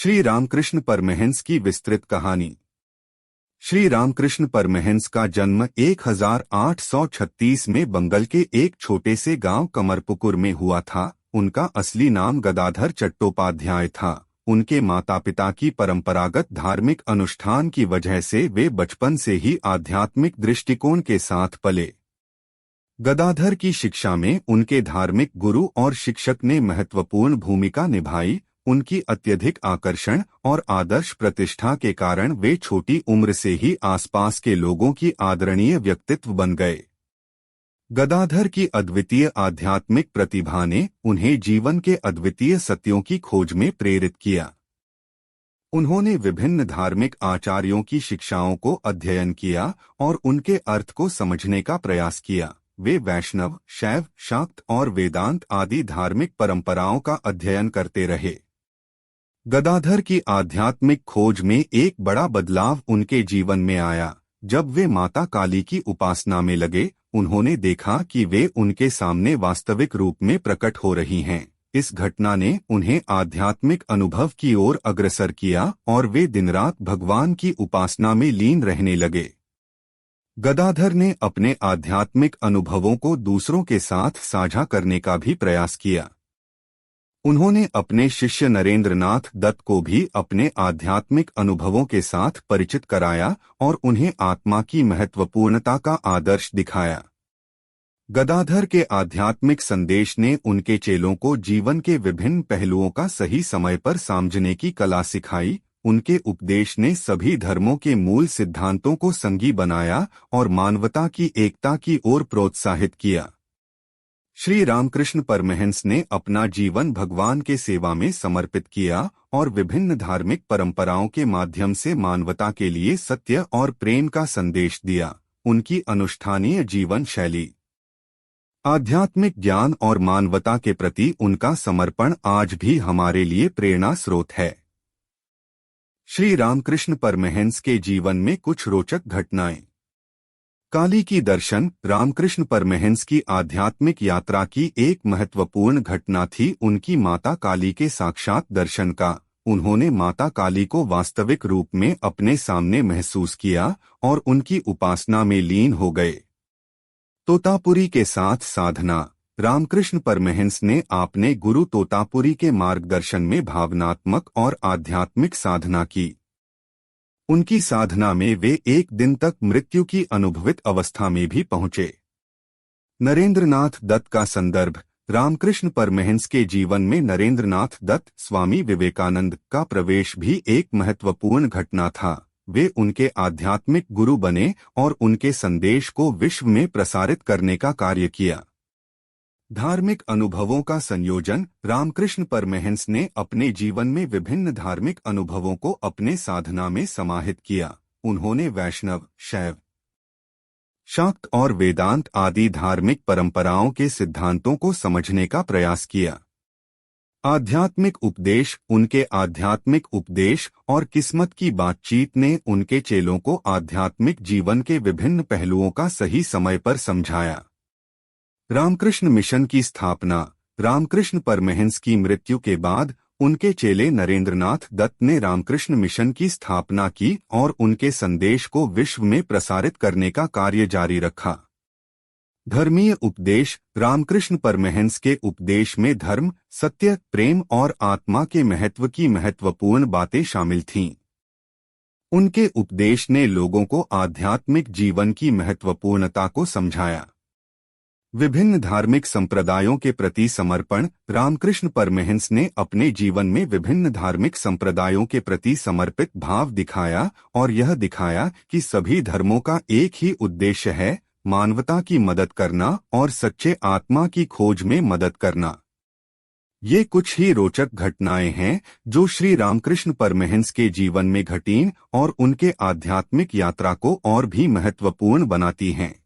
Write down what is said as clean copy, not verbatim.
श्री रामकृष्ण परमहंस की विस्तृत कहानी। श्री रामकृष्ण परमहंस का जन्म 1836 में बंगाल के एक छोटे से गांव कमरपुकुर में हुआ था। उनका असली नाम गदाधर चट्टोपाध्याय था। उनके माता पिता की परंपरागत धार्मिक अनुष्ठान की वजह से वे बचपन से ही आध्यात्मिक दृष्टिकोण के साथ पले। गदाधर की शिक्षा में उनके धार्मिक गुरु और शिक्षक ने महत्वपूर्ण भूमिका निभाई। उनकी अत्यधिक आकर्षण और आदर्श प्रतिष्ठा के कारण वे छोटी उम्र से ही आसपास के लोगों की आदरणीय व्यक्तित्व बन गए। गदाधर की अद्वितीय आध्यात्मिक प्रतिभा ने उन्हें जीवन के अद्वितीय सत्यों की खोज में प्रेरित किया। उन्होंने विभिन्न धार्मिक आचार्यों की शिक्षाओं को अध्ययन किया और उनके अर्थ को समझने का प्रयास किया। वे वैष्णव, शैव, शाक्त और वेदांत आदि धार्मिक परंपराओं का अध्ययन करते रहे। गदाधर की आध्यात्मिक खोज में एक बड़ा बदलाव उनके जीवन में आया। जब वे माता काली की उपासना में लगे, उन्होंने देखा कि वे उनके सामने वास्तविक रूप में प्रकट हो रही हैं। इस घटना ने उन्हें आध्यात्मिक अनुभव की ओर अग्रसर किया और वे दिन रात भगवान की उपासना में लीन रहने लगे। गदाधर ने अपने आध्यात्मिक अनुभवों को दूसरों के साथ साझा करने का भी प्रयास किया। उन्होंने अपने शिष्य नरेंद्रनाथ दत्त को भी अपने आध्यात्मिक अनुभवों के साथ परिचित कराया और उन्हें आत्मा की महत्वपूर्णता का आदर्श दिखाया। गदाधर के आध्यात्मिक संदेश ने उनके चेलों को जीवन के विभिन्न पहलुओं का सही समय पर समझने की कला सिखाई। उनके उपदेश ने सभी धर्मों के मूल सिद्धांतों को संगी बनाया और मानवता की एकता की ओर प्रोत्साहित किया। श्री रामकृष्ण परमहंस ने अपना जीवन भगवान के सेवा में समर्पित किया और विभिन्न धार्मिक परंपराओं के माध्यम से मानवता के लिए सत्य और प्रेम का संदेश दिया। उनकी अनुष्ठानीय जीवन शैली, आध्यात्मिक ज्ञान और मानवता के प्रति उनका समर्पण आज भी हमारे लिए प्रेरणा स्रोत है। श्री रामकृष्ण परमहंस के जीवन में कुछ रोचक घटनाएं। काली की दर्शन रामकृष्ण परमहंस की आध्यात्मिक यात्रा की एक महत्वपूर्ण घटना थी उनकी माता काली के साक्षात दर्शन का। उन्होंने माता काली को वास्तविक रूप में अपने सामने महसूस किया और उनकी उपासना में लीन हो गए। तोतापुरी के साथ साधना। रामकृष्ण परमहंस ने अपने गुरु तोतापुरी के मार्गदर्शन में भावनात्मक और आध्यात्मिक साधना की। उनकी साधना में वे एक दिन तक मृत्यु की अनुभवित अवस्था में भी पहुंचे। नरेंद्रनाथ दत्त का संदर्भ। रामकृष्ण परमहंस के जीवन में नरेंद्रनाथ दत्त, स्वामी विवेकानंद का प्रवेश भी एक महत्वपूर्ण घटना था। वे उनके आध्यात्मिक गुरु बने और उनके संदेश को विश्व में प्रसारित करने का कार्य किया। धार्मिक अनुभवों का संयोजन। रामकृष्ण परमहंस ने अपने जीवन में विभिन्न धार्मिक अनुभवों को अपने साधना में समाहित किया। उन्होंने वैष्णव, शैव, शाक्त और वेदांत आदि धार्मिक परंपराओं के सिद्धांतों को समझने का प्रयास किया। आध्यात्मिक उपदेश। उनके आध्यात्मिक उपदेश और किस्मत की बातचीत ने उनके चेलों को आध्यात्मिक जीवन के विभिन्न पहलुओं का सही समय पर समझाया। रामकृष्ण मिशन की स्थापना। रामकृष्ण परमहंस की मृत्यु के बाद उनके चेले नरेंद्रनाथ दत्त ने रामकृष्ण मिशन की स्थापना की और उनके संदेश को विश्व में प्रसारित करने का कार्य जारी रखा। धर्मीय उपदेश। रामकृष्ण परमहंस के उपदेश में धर्म, सत्य, प्रेम और आत्मा के महत्व की महत्वपूर्ण बातें शामिल थीं। उनके उपदेश ने लोगों को आध्यात्मिक जीवन की महत्वपूर्णता को समझाया। विभिन्न धार्मिक संप्रदायों के प्रति समर्पण। रामकृष्ण परमहंस ने अपने जीवन में विभिन्न धार्मिक संप्रदायों के प्रति समर्पित भाव दिखाया और यह दिखाया कि सभी धर्मों का एक ही उद्देश्य है, मानवता की मदद करना और सच्चे आत्मा की खोज में मदद करना। ये कुछ ही रोचक घटनाएं हैं जो श्री रामकृष्ण परमहंस के जीवन में घटीं और उनके आध्यात्मिक यात्रा को और भी महत्वपूर्ण बनाती हैं।